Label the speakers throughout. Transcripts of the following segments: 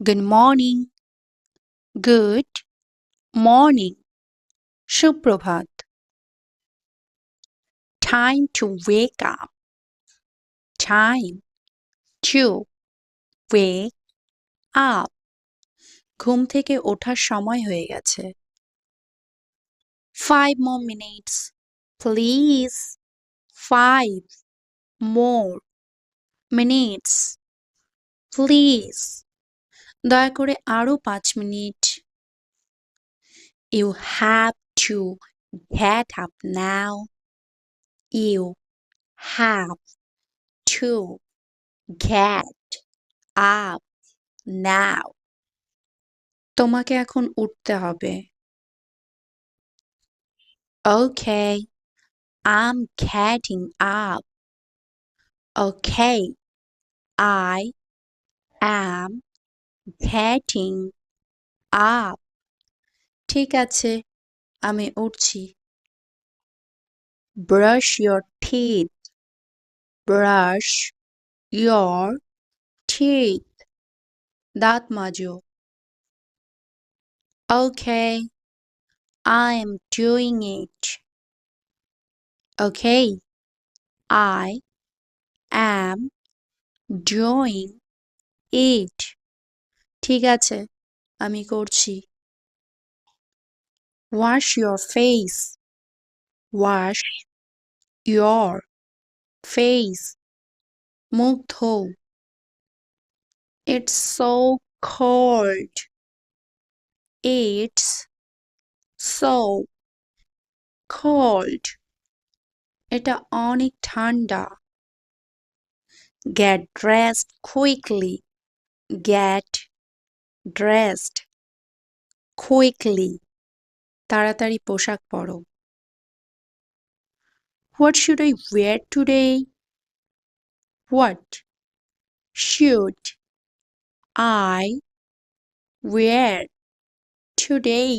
Speaker 1: Good morning. Good morning. সুপ্রভাত. Time to wake up. Time to wake up. ঘুম থেকে ওঠার সময় হয়ে গেছে. 5 more minutes. Please. 5 more minutes. Please. দয়া করে আরো 5 minute. You have to get up now. You have to get up now. তোমাকে এখন উঠতে হবে. Okay, I'm getting up. Okay, I am getting up. ঠিক আছে, আমি উঠছি. Brush your teeth. Brush your teeth. দাঁত মাজো. Okay, I am doing it. Okay, I am doing it. ঠিক আছে, আমি করছি. Wash your face. Wash your face. মুখ ধোও. It's so cold. It's so cold. এটা অনেক ঠান্ডা. Get dressed quickly. Get dressed quickly. তাড়াতাড়ি পোশাক পরো. What should I wear today? What should I wear today?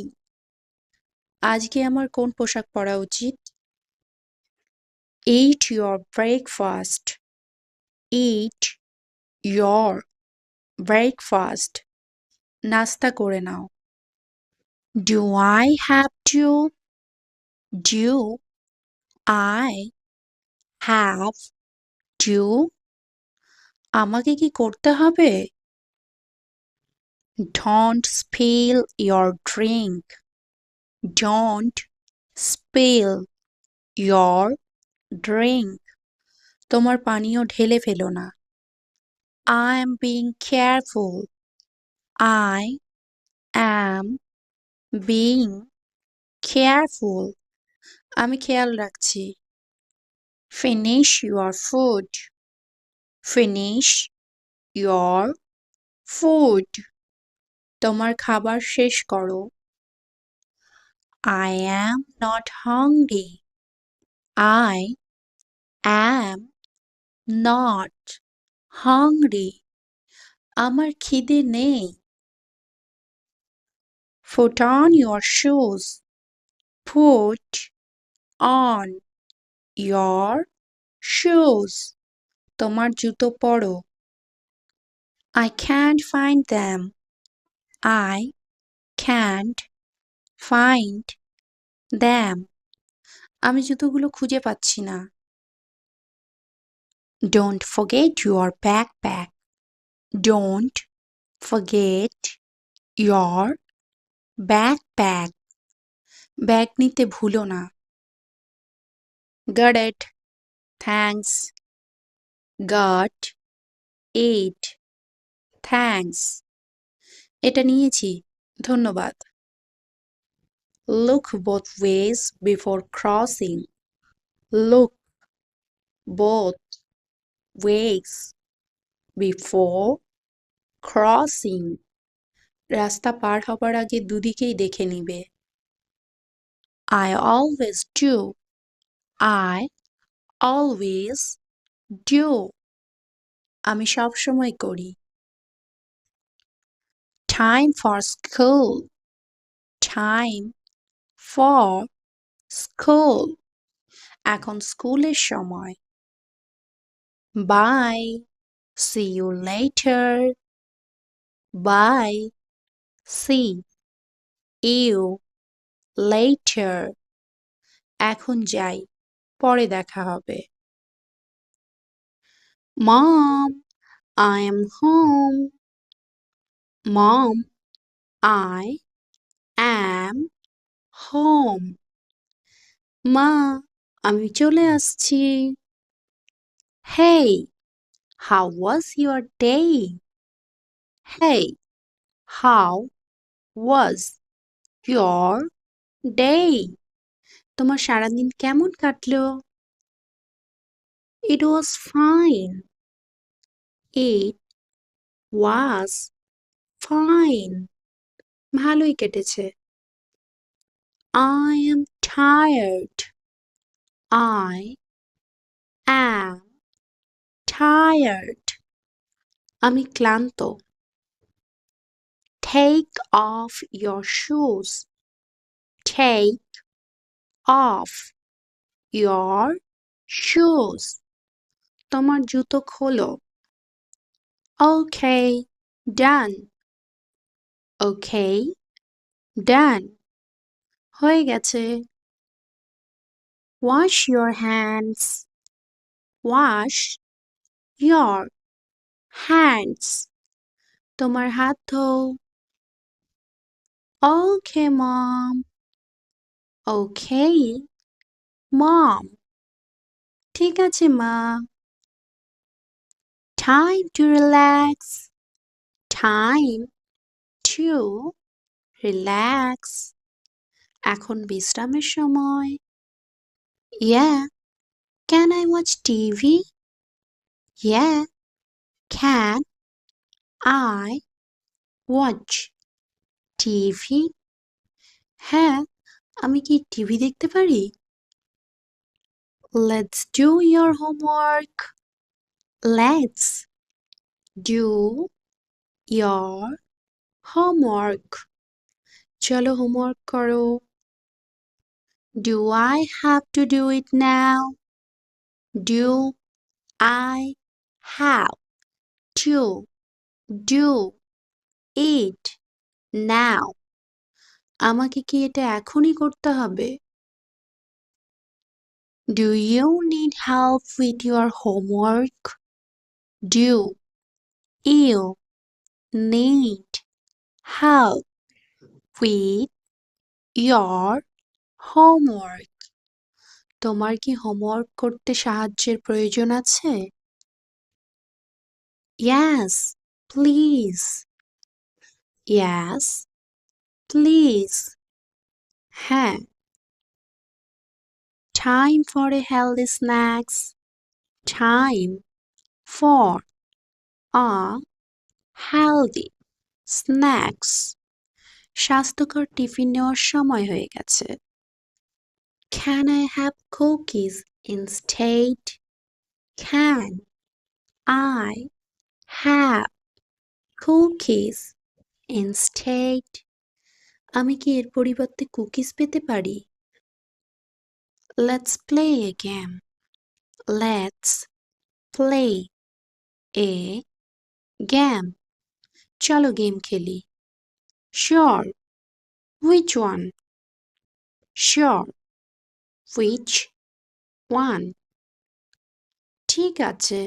Speaker 1: আজকে আমার কোন পোশাক পরা উচিত? Eat your breakfast. Eat your breakfast. নাস্তা করে নাও. Do I have to? Do I have to? আমাকে কি করতে হবে? Don't spill your drink. Don't spill your drink. তোমার পানীয় ঢেলে ফেলো না. I am being careful. I am being careful. আমি খেয়াল রাখছি. Finish your food. Finish your food. তোমার খাবার শেষ করো. I am not hungry. I am not hungry. আমার খিদে নেই. Put on your shoes. Put on your shoes. তোমার জুতো পরো. I can't find them. I can't find them. আমি জুতোগুলো খুঁজে পাচ্ছি না. Don't forget your backpack. Don't forget your backpack. Bag নিতে ভুলো না. Got it. Thanks. Got it. Thanks. এটা নিয়েছি. ধন্যবাদ. Look both ways before crossing. Look both ways before crossing. রাস্তা পার হবার আগে দুদিকেই দেখে নিবে. I always do. I always do. আমি সব সময় করি. Time for school. Time for school. এখন স্কুলের সময়. Bye. See you later. Bye. See you later. এখন যাই, পরে দেখা হবে। Mom, I am home. Mom, I am home. মা, আমি চলে আসছি। Hey, how was your day? Hey, how was your day? তোমার সারাদিন কেমন কাটলো? It was fine. It was fine. ভালোই কেটেছে। I am tired. I am tired. আমি ক্লান্ত। Take off your shoes. Take off your shoes. তোমার জুতো খোলো। Okay, done. Okay, done. হয়ে গেছে। Wash your hands. Wash your hands. তোমার হাত ধোও। Okay, mom. Okay, mom. ঠিক আছে মা। Time to relax. Time to relax. এখন বিশ্রামের সময়। Yeah, can I watch TV? Yeah, can I watch TV? হ্যাঁ, আমি কি টিভি দেখতে পারি? Let's do your homework. Let's do your homework. চলো হোমওয়ার্ক করো। Do I have to do it now? Do I have to do it now? আমাকে কি এটা এখনই করতে হবে? Do you need help with your homework? Do you need help with your homework? তোমার কি হোমওয়ার্ক করতে সাহায্যের প্রয়োজন আছে? Yes, please. Yes, please. হ্যাঁ। Time for a healthy snacks. Time for a healthy snacks. স্বাস্থ্যকর টিফিন নেওয়ার সময় হয়ে গেছে। Can I have cookies instead? Can I have cookies instead? আমি কি এর পরিবর্তে কুকিজ পেতে পারি? Let's play a game. Let's play a game. চলো গেম খেলি। Sure. Which one? Sure. Which one? ঠিক আছে।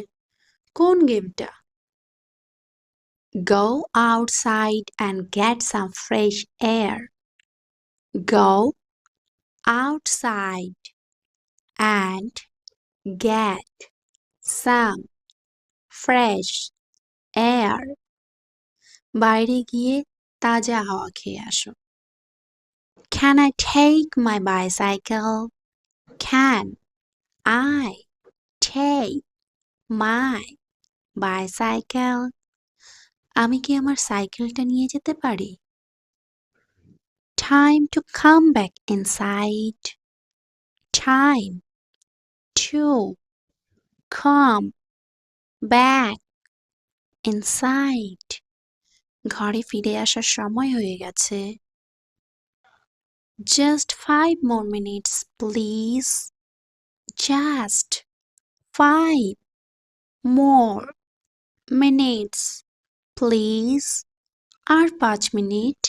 Speaker 1: কোন গেমটা? Go outside and get some fresh air. Go outside and get some fresh air. বাইরে গিয়ে তাজা হাওয়া খেয়ে আসো। Can I take my bicycle? Can I take my bicycle? আমি কি আমার সাইকেলটা নিয়ে যেতে পারি? Time to come back inside. Time to come back inside. ঘরে ফিরে আসার সময় হয়ে গেছে। Just 5 more minutes, please. Just 5 more minutes, please. আর ৫ মিনিট।